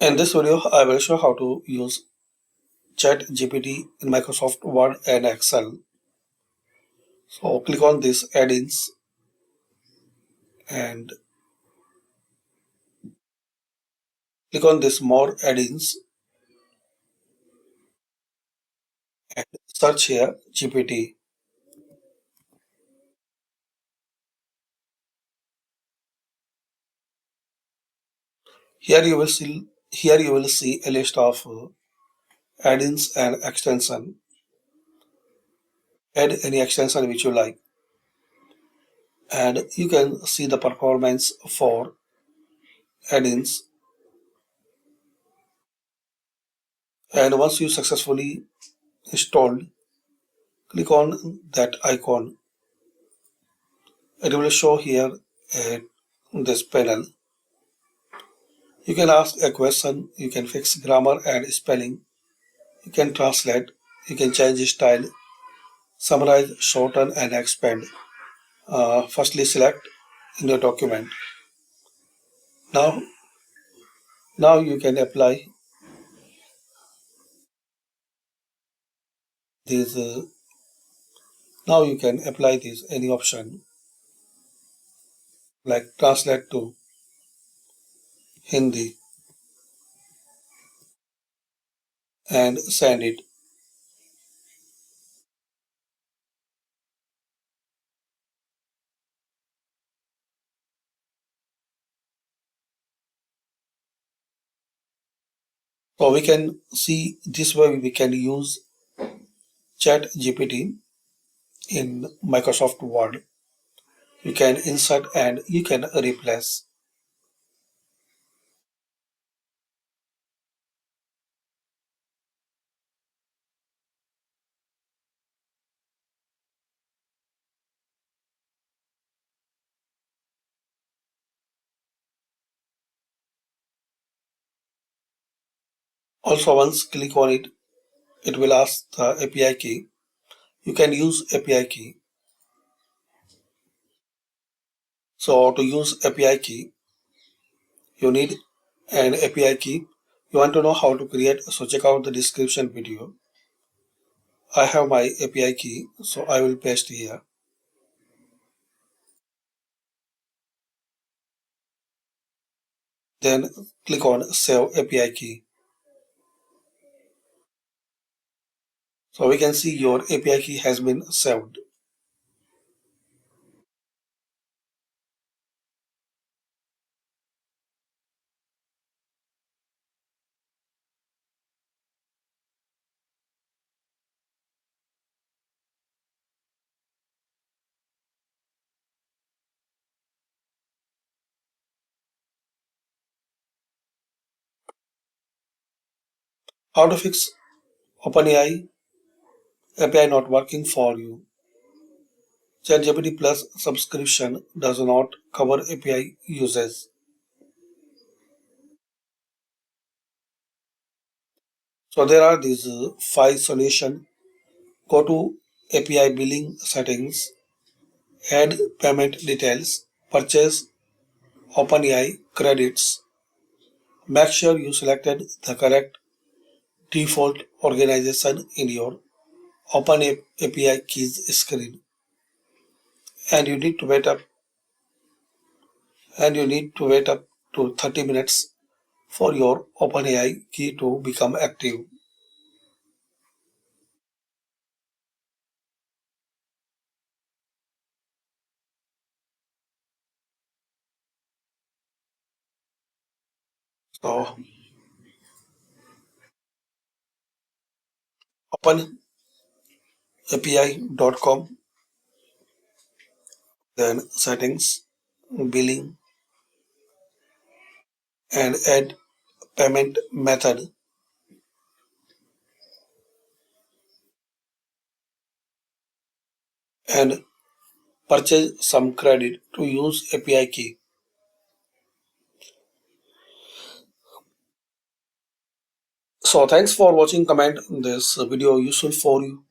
In this video, I will show how to use ChatGPT in Microsoft Word and Excel. So click on this add-ins and click on this more add-ins and search here GPT. Here you will see a list of add-ins and extension. Add any extension which you like, and you can see the performance for add-ins. And once you successfully installed, click on that icon. It will show here at this panel. You can ask a question, you can fix grammar and spelling, you can translate, you can change style, summarize, shorten, and expand. Firstly, select in your document. Now, now you can apply these. Now you can apply this any option like translate to Hindi and send it. So we can see this way we can use Chat GPT in Microsoft Word. You can insert and you can replace. Also, once click on it, it will ask the API key. You can use API key. So to use API key, you need an API key. You want to know how to create, so check out the description video. I have my API key, so I will paste here. Then click on Save API key. So we can see your API key has been saved. How to fix OpenAI API not working for you? ChatGPT Plus subscription does not cover API usage. So there are these five solutions. Go to API billing settings, add payment details, purchase OpenAI credits. Make sure you selected the correct default organization in your OpenAPI keys screen. And you need to wait up to 30 minutes for your OpenAI key to become active. So openapi.com, then settings, billing, and add payment method, and purchase some credit to use API key. So thanks for watching. Comment this video useful for you.